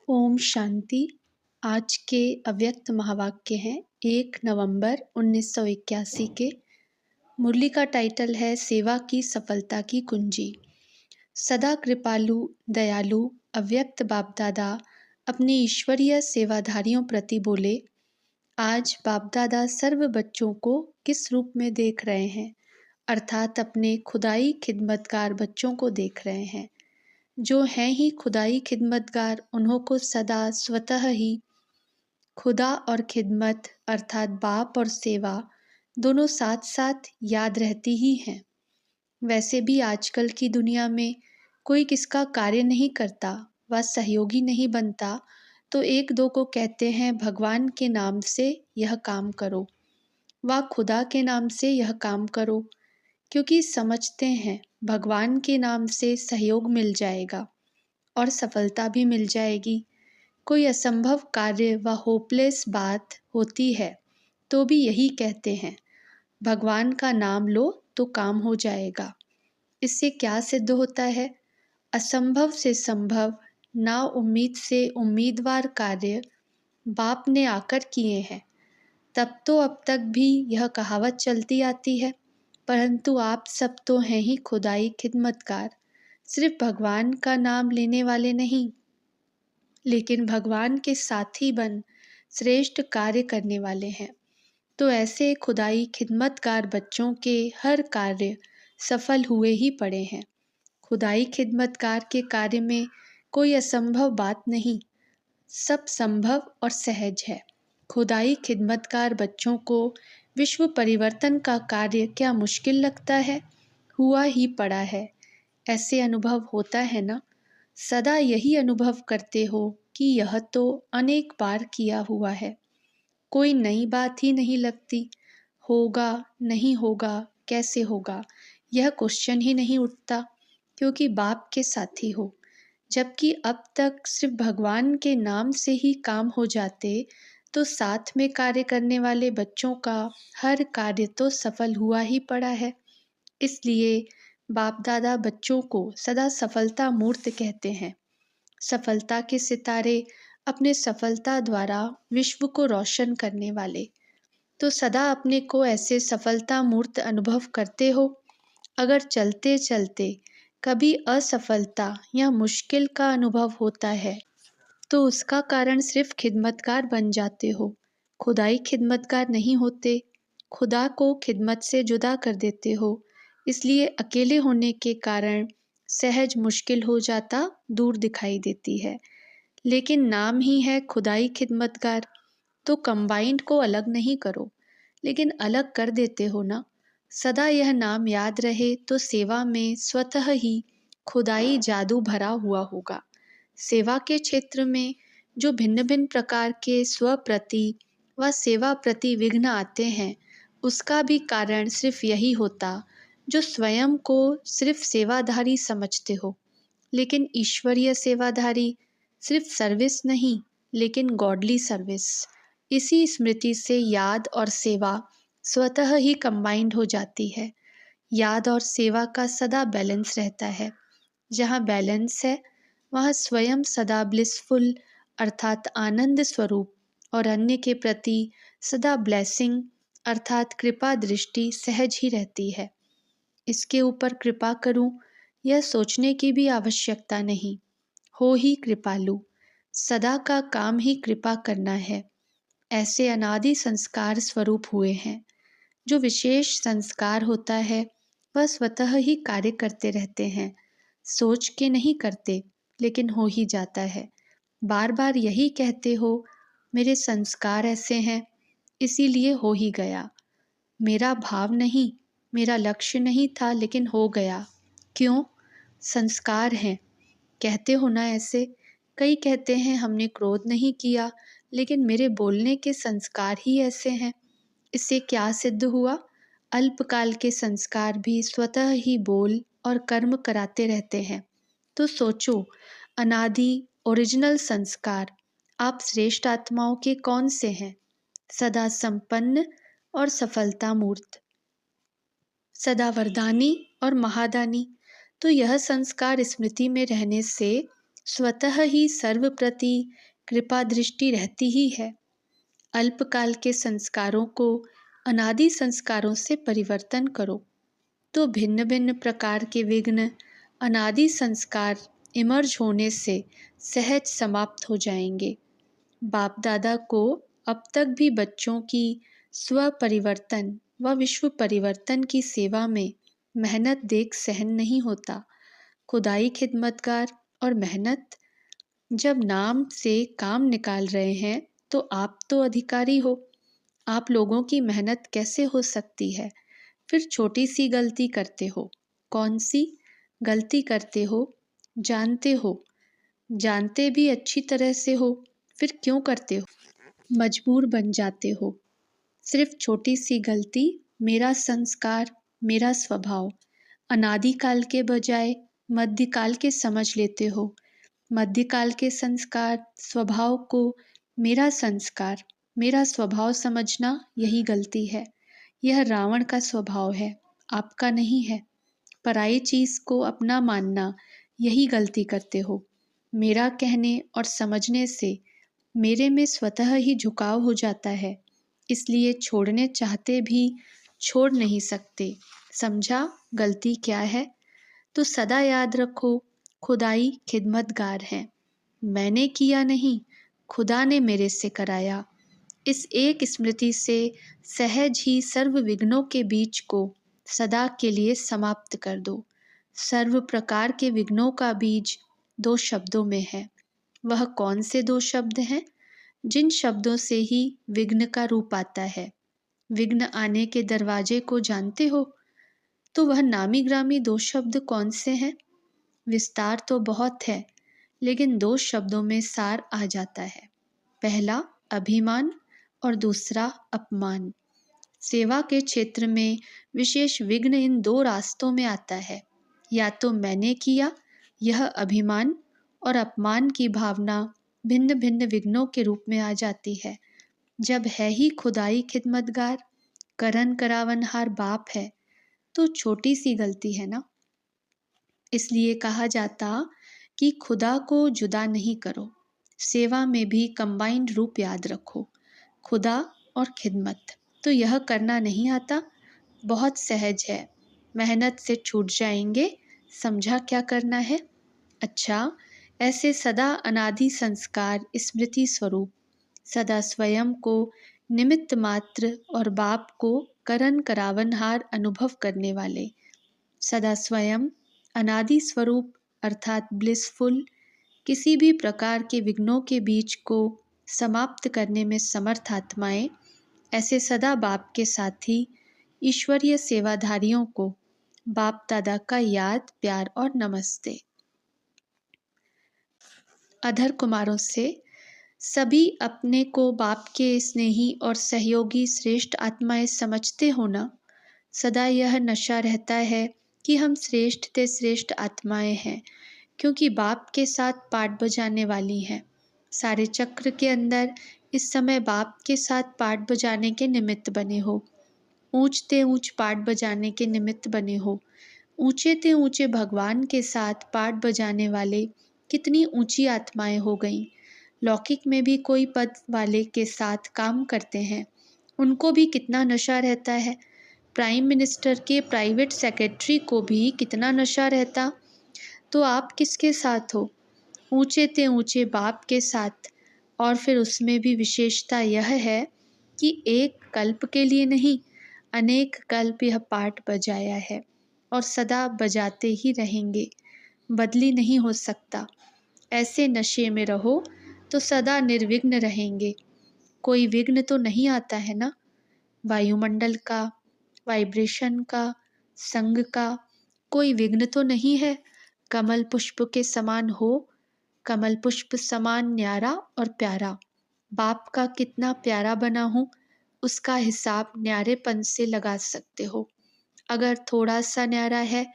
ओम शांति। आज के अव्यक्त महावाक्य हैं 1 नवंबर 1981 के। मुरली का टाइटल है सेवा की सफलता की कुंजी। सदा कृपालु दयालु अव्यक्त बाप दादा अपने ईश्वरीय सेवाधारियों प्रति बोले, आज बाप दादा सर्व बच्चों को किस रूप में देख रहे हैं, अर्थात अपने खुदाई खिदमतगार बच्चों को देख रहे हैं जो हैं ही खुदाई खिदमतगार। उन्हों को सदा स्वतः ही खुदा और खिदमत अर्थात बाप और सेवा दोनों साथ साथ याद रहती ही हैं। वैसे भी आजकल की दुनिया में कोई किसका कार्य नहीं करता व सहयोगी नहीं बनता, तो एक दो को कहते हैं भगवान के नाम से यह काम करो व खुदा के नाम से यह काम करो, क्योंकि समझते हैं भगवान के नाम से सहयोग मिल जाएगा और सफलता भी मिल जाएगी। कोई असंभव कार्य व होपलेस बात होती है तो भी यही कहते हैं भगवान का नाम लो तो काम हो जाएगा। इससे क्या सिद्ध होता है? असंभव से संभव, ना उम्मीद से उम्मीदवार कार्य बाप ने आकर किए हैं। तब तो अब तक भी यह कहावत चलती आती है, परंतु आप सब तो हैं ही खुदाई खिदमतकार, सिर्फ भगवान का नाम लेने वाले नहीं, लेकिन भगवान के साथी बन श्रेष्ठ कार्य करने वाले हैं। तो ऐसे खुदाई खिदमतगार बच्चों के हर कार्य सफल हुए ही पड़े हैं। खुदाई खिदमतगार के कार्य में कोई असंभव बात नहीं, सब संभव और सहज है। खुदाई खिदमतगार बच्चों को विश्व परिवर्तन का कार्य क्या मुश्किल लगता है? हुआ ही पड़ा है। ऐसे अनुभव होता है ना? सदा यही अनुभव करते हो कि यह तो अनेक बार किया हुआ है। कोई नई बात ही नहीं लगती। होगा नहीं होगा, कैसे होगा, यह क्वेश्चन ही नहीं उठता, क्योंकि बाप के साथी हो। जबकि अब तक सिर्फ भगवान के नाम से ही काम हो जाते, तो साथ में कार्य करने वाले बच्चों का हर कार्य तो सफल हुआ ही पड़ा है। इसलिए बाप दादा बच्चों को सदा सफलता मूर्त कहते हैं। सफलता के सितारे अपने सफलता द्वारा विश्व को रोशन करने वाले। तो सदा अपने को ऐसे सफलता मूर्त अनुभव करते हो। अगर चलते चलते कभी असफलता या मुश्किल का अनुभव होता है, तो उसका कारण सिर्फ खिदमतगार बन जाते हो, खुदाई खिदमतगार नहीं होते। खुदा को खिदमत से जुदा कर देते हो, इसलिए अकेले होने के कारण सहज मुश्किल हो जाता दूर दिखाई देती है। लेकिन नाम ही है खुदाई खिदमतगार, तो कंबाइंड को अलग नहीं करो, लेकिन अलग कर देते हो ना। सदा यह नाम याद रहे तो सेवा में स्वतः ही खुदाई जादू भरा हुआ होगा। सेवा के क्षेत्र में जो भिन्न भिन्न प्रकार के स्वप्रति व सेवा प्रति विघ्न आते हैं, उसका भी कारण सिर्फ यही होता जो स्वयं को सिर्फ सेवाधारी समझते हो। लेकिन ईश्वरीय सेवाधारी सिर्फ सर्विस नहीं, लेकिन गॉडली सर्विस। इसी स्मृति से याद और सेवा स्वतः ही कंबाइंड हो जाती है। याद और सेवा का सदा बैलेंस रहता है। जहाँ बैलेंस है वहाँ स्वयं सदा ब्लिसफुल अर्थात आनंद स्वरूप और अन्य के प्रति सदा ब्लेसिंग अर्थात कृपा दृष्टि सहज ही रहती है। इसके ऊपर कृपा करूं, यह सोचने की भी आवश्यकता नहीं। हो ही कृपालु, सदा का काम ही कृपा करना है। ऐसे अनादि संस्कार स्वरूप हुए हैं। जो विशेष संस्कार होता है वह स्वतः ही कार्य करते रहते हैं, सोच के नहीं करते, लेकिन हो ही जाता है। बार बार यही कहते हो, मेरे संस्कार ऐसे हैं इसीलिए हो ही गया। मेरा भाव नहीं, मेरा लक्ष्य नहीं था, लेकिन हो गया। क्यों? संस्कार हैं। कहते हो ना ऐसे। कई कहते हैं हमने क्रोध नहीं किया, लेकिन मेरे बोलने के संस्कार ही ऐसे हैं। इससे क्या सिद्ध हुआ? अल्पकाल के संस्कार भी स्वतः ही बोल और कर्म कराते रहते हैं। तो सोचो, अनादि ओरिजिनल संस्कार आप श्रेष्ठ आत्माओं के कौन से हैं? सदा संपन्न और सफलता मूर्त, सदा वरदानी और महादानी। तो यह संस्कार स्मृति में रहने से स्वतः ही सर्व प्रति कृपा दृष्टि रहती ही है। अल्पकाल के संस्कारों को अनादि संस्कारों से परिवर्तन करो तो भिन्न भिन्न प्रकार के विघ्न अनादि संस्कार इमर्ज होने से सहज समाप्त हो जाएंगे। बाप दादा को अब तक भी बच्चों की स्व परिवर्तन व विश्व परिवर्तन की सेवा में मेहनत देख सहन नहीं होता। खुदाई खिदमतगार और मेहनत, जब नाम से काम निकाल रहे हैं तो आप तो अधिकारी हो, आप लोगों की मेहनत कैसे हो सकती है? फिर छोटी सी गलती करते हो। कौन सी गलती करते हो? जानते हो, जानते भी अच्छी तरह से हो, फिर क्यों करते हो? मजबूर बन जाते हो। सिर्फ छोटी सी गलती, मेरा संस्कार, मेरा स्वभाव, अनादिकाल के बजाय मध्यकाल के समझ लेते हो। मध्यकाल के संस्कार स्वभाव को मेरा संस्कार, मेरा स्वभाव समझना, यही गलती है। यह रावण का स्वभाव है, आपका नहीं है। पराई चीज को अपना मानना, यही गलती करते हो। मेरा कहने और समझने से मेरे में स्वतः ही झुकाव हो जाता है, इसलिए छोड़ने चाहते भी छोड़ नहीं सकते। समझा गलती क्या है? तो सदा याद रखो, खुदाई खिदमतगार है। मैंने किया नहीं, खुदा ने मेरे से कराया। इस एक स्मृति से सहज ही सर्व विघ्नों के बीज को सदा के लिए समाप्त कर दो। सर्व प्रकार के विघ्नों का बीज 2 शब्दों में है। वह कौन से 2 शब्द हैं? जिन शब्दों से ही विघ्न का रूप आता है। विघ्न आने के दरवाजे को जानते हो? तो वह नामी ग्रामी 2 शब्द कौन से हैं? विस्तार तो बहुत है, लेकिन 2 शब्दों में सार आ जाता है। पहला अभिमान और दूसरा अपमान। सेवा के क्षेत्र में विशेष विघ्न इन 2 रास्तों में आता है। या तो मैंने किया, यह अभिमान और अपमान की भावना भिन्न भिन्न विघ्नों के रूप में आ जाती है। जब है ही खुदाई खिदमतगार, करन करावनहार बाप है, तो छोटी सी गलती है ना। इसलिए कहा जाता कि खुदा को जुदा नहीं करो, सेवा में भी कंबाइंड रूप याद रखो, खुदा और खिदमत। तो यह करना नहीं आता, बहुत सहज है, मेहनत से छूट जाएंगे। समझा क्या करना है? अच्छा, ऐसे सदा अनादि संस्कार स्मृति स्वरूप, सदा स्वयं को निमित्त मात्र और बाप को करन करावनहार अनुभव करने वाले, सदा स्वयं अनादि स्वरूप अर्थात ब्लिसफुल, किसी भी प्रकार के विघ्नों के बीच को समाप्त करने में समर्थ आत्माएं, ऐसे सदा बाप के साथी ईश्वरीय सेवाधारियों को बाप दादा का याद, प्यार और नमस्ते। अधर कुमारों से, सभी अपने को बाप के स्नेही और सहयोगी श्रेष्ठ आत्माएं समझते हो ना? सदा यह नशा रहता है कि हम श्रेष्ठ ते श्रेष्ठ आत्माएं हैं, क्योंकि बाप के साथ पाठ बजाने वाली हैं। सारे चक्र के अंदर इस समय बाप के साथ पाठ बजाने के निमित्त बने हो, ऊंच ते ऊंच पाठ बजाने के निमित्त बने हो। ऊंचे ते ऊंचे भगवान के साथ पाठ बजाने वाले कितनी ऊंची आत्माएं हो गईं। लौकिक में भी कोई पद वाले के साथ काम करते हैं, उनको भी कितना नशा रहता है। प्राइम मिनिस्टर के प्राइवेट सेक्रेटरी को भी कितना नशा रहता। तो आप किसके साथ हो? ऊंचे ते ऊंचे बाप के साथ। और फिर उसमें भी विशेषता यह है कि एक कल्प के लिए नहीं, अनेक कल्प यह पाठ बजाया है और सदा बजाते ही रहेंगे, बदली नहीं हो सकता। ऐसे नशे में रहो तो सदा निर्विघ्न रहेंगे। कोई विघ्न तो नहीं आता है ना? वायुमंडल का, वाइब्रेशन का, संग का कोई विघ्न तो नहीं है। कमल पुष्प के समान हो, कमल पुष्प समान न्यारा और प्यारा। बाप का कितना प्यारा बना हूँ, उसका हिसाब न्यारेपन से लगा सकते हो। अगर थोड़ा सा न्यारा है,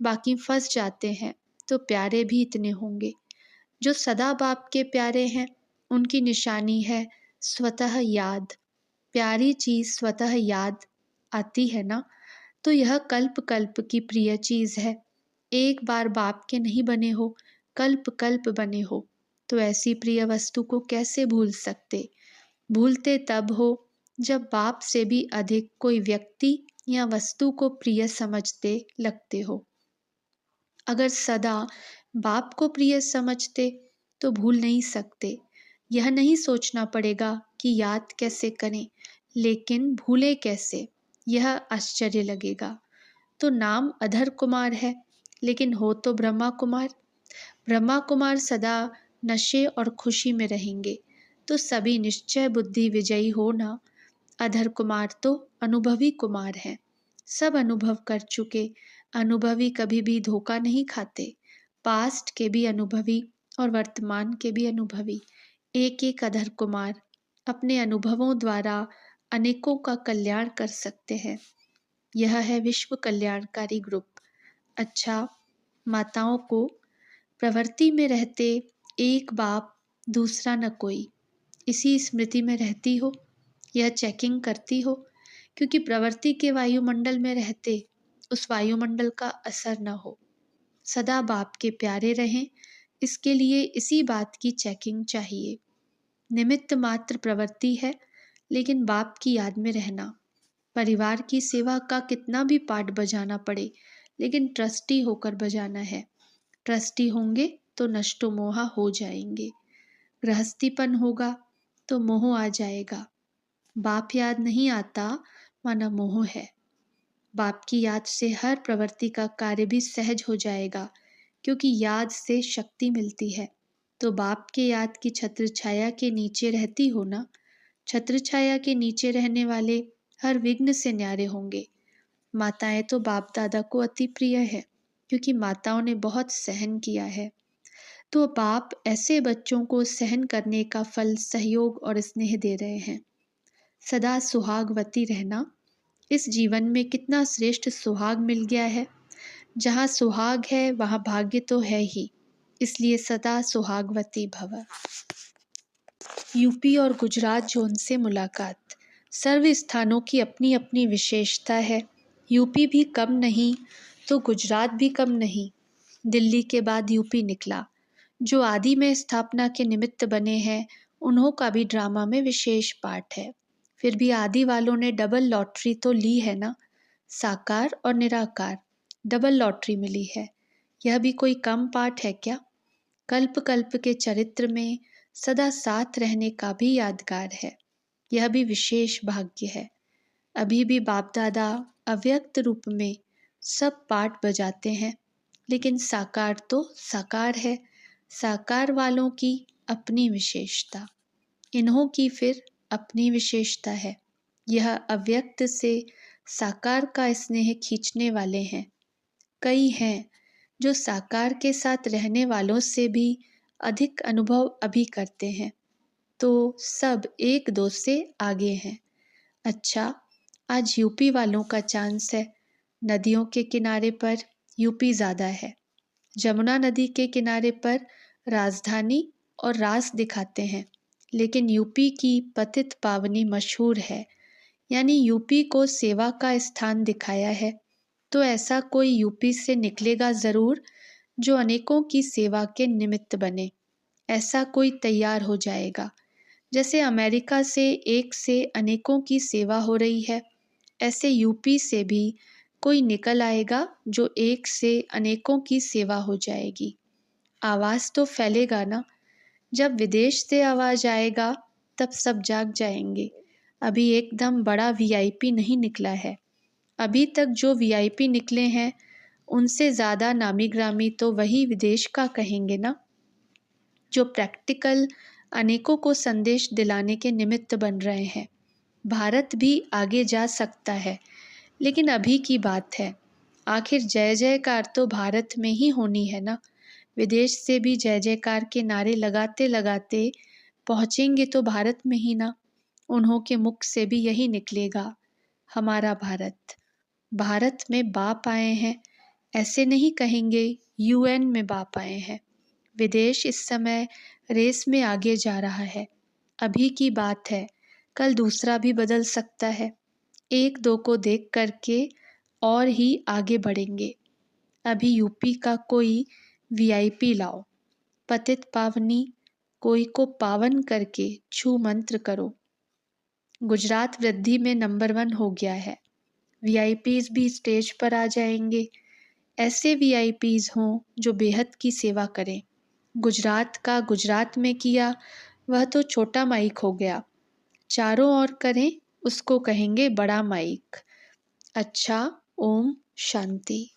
बाकी फंस जाते हैं, तो प्यारे भी इतने होंगे। जो सदा बाप के प्यारे हैं, उनकी निशानी है स्वतः याद। प्यारी चीज़ स्वतः याद आती है ना, तो यह कल्प कल्प की प्रिय चीज़ है। एक बार बाप के नहीं बने हो, कल्प कल्प बने हो, तो ऐसी प्रिय वस्तु को कैसे भूल सकते। भूलते तब हो जब बाप से भी अधिक कोई व्यक्ति या वस्तु को प्रिय समझते लगते हो। अगर सदा बाप को प्रिय समझते तो भूल नहीं सकते। यह नहीं सोचना पड़ेगा कि याद कैसे करें, लेकिन भूले कैसे, यह आश्चर्य लगेगा। तो नाम अधर कुमार है, लेकिन हो तो ब्रह्मा कुमार। ब्रह्मा कुमार सदा नशे और खुशी में रहेंगे, तो सभी निश्चय बुद्धि विजयी हो ना। अधर कुमार तो अनुभवी कुमार हैं, सब अनुभव कर चुके। अनुभवी कभी भी धोखा नहीं खाते। पास्ट के भी अनुभवी और वर्तमान के भी अनुभवी। एक एक अधर कुमार अपने अनुभवों द्वारा अनेकों का कल्याण कर सकते हैं। यह है विश्व कल्याणकारी ग्रुप। अच्छा, माताओं को प्रवृत्ति में रहते एक बाप दूसरा न कोई, इसी स्मृति में रहती हो, यह चेकिंग करती हो, क्योंकि प्रवृत्ति के वायुमंडल में रहते उस वायुमंडल का असर न हो। सदा बाप के प्यारे रहें, इसके लिए इसी बात की चेकिंग चाहिए। निमित्त मात्र प्रवृत्ति है, लेकिन बाप की याद में रहना। परिवार की सेवा का कितना भी पाठ बजाना पड़े, लेकिन ट्रस्टी होकर बजाना है। ट्रस्टी होंगे तो नष्टो मोहा हो जाएंगे। गृहस्थीपन होगा तो मोह आ जाएगा। बाप याद नहीं आता माना मोह है। बाप की याद से हर प्रवृत्ति का कार्य भी सहज हो जाएगा, क्योंकि याद से शक्ति मिलती है। तो बाप के याद की छत्र छाया के नीचे रहती हो ना। छत्र छाया के नीचे रहने वाले हर विघ्न से न्यारे होंगे। माताएं तो बाप दादा को अति प्रिय है, क्योंकि माताओं ने बहुत सहन किया है। तो बाप ऐसे बच्चों को सहन करने का फल सहयोग और स्नेह दे रहे हैं। सदा सुहागवती रहना। इस जीवन में कितना श्रेष्ठ सुहाग मिल गया है। जहाँ सुहाग है वहाँ भाग्य तो है ही, इसलिए सदा सुहागवती भव। यूपी और गुजरात जोन से मुलाकात। सर्व स्थानों की अपनी अपनी विशेषता है। यूपी भी कम नहीं तो गुजरात भी कम नहीं। दिल्ली के बाद यूपी निकला। जो आदि में स्थापना के निमित्त बने हैं, उन्हों का भी ड्रामा में विशेष पार्ट है। फिर भी आदि वालों ने डबल लॉटरी तो ली है ना। साकार और निराकार डबल लॉटरी मिली है। यह भी कोई कम पार्ट है क्या। कल्प कल्प के चरित्र में सदा साथ रहने का भी यादगार है। यह भी विशेष भाग्य है। अभी भी बाप दादा अव्यक्त रूप में सब पाठ बजाते हैं, लेकिन साकार तो साकार है। साकार वालों की अपनी विशेषता, इन्हों की फिर अपनी विशेषता है। यह अव्यक्त से साकार का स्नेह खींचने वाले हैं। कई हैं जो साकार के साथ रहने वालों से भी अधिक अनुभव अभी करते हैं, तो सब एक दो से आगे हैं। अच्छा, आज यूपी वालों का चांस है। नदियों के किनारे पर यूपी ज़्यादा है। जमुना नदी के किनारे पर राजधानी और रास दिखाते हैं, लेकिन यूपी की पतित पावनी मशहूर है। यानी यूपी को सेवा का स्थान दिखाया है, तो ऐसा कोई यूपी से निकलेगा ज़रूर जो अनेकों की सेवा के निमित्त बने। ऐसा कोई तैयार हो जाएगा। जैसे अमेरिका से एक से अनेकों की सेवा हो रही है, ऐसे यूपी से भी कोई निकल आएगा जो एक से अनेकों की सेवा हो जाएगी। आवाज़ तो फैलेगा ना। जब विदेश से आवाज़ आएगा तब सब जाग जाएंगे। अभी एकदम बड़ा वीआईपी नहीं निकला है। अभी तक जो वीआईपी निकले हैं उनसे ज़्यादा नामी ग्रामी तो वही विदेश का कहेंगे ना, जो प्रैक्टिकल अनेकों को संदेश दिलाने के निमित्त बन रहे हैं। भारत भी आगे जा सकता है, लेकिन अभी की बात है। आखिर जय जयकार तो भारत में ही होनी है ना। विदेश से भी जय जयकार के नारे लगाते लगाते पहुँचेंगे तो भारत में ही ना। उन्हों के मुख से भी यही निकलेगा, हमारा भारत। भारत में बाप आए हैं, ऐसे नहीं कहेंगे यूएन में बाप आए हैं। विदेश इस समय रेस में आगे जा रहा है। अभी की बात है, कल दूसरा भी बदल सकता है। एक दो को देख करके और ही आगे बढ़ेंगे। अभी यूपी का कोई वीआईपी लाओ, पतित पावनी, कोई को पावन करके छू मंत्र करो। गुजरात वृद्धि में नंबर 1 हो गया है। वीआईपीज भी स्टेज पर आ जाएंगे। ऐसे वीआईपीज हों जो बेहद की सेवा करें। गुजरात का गुजरात में किया, वह तो छोटा माइक हो गया। चारों ओर करें, उसको कहेंगे बड़ा माइक। अच्छा, ओम शांति।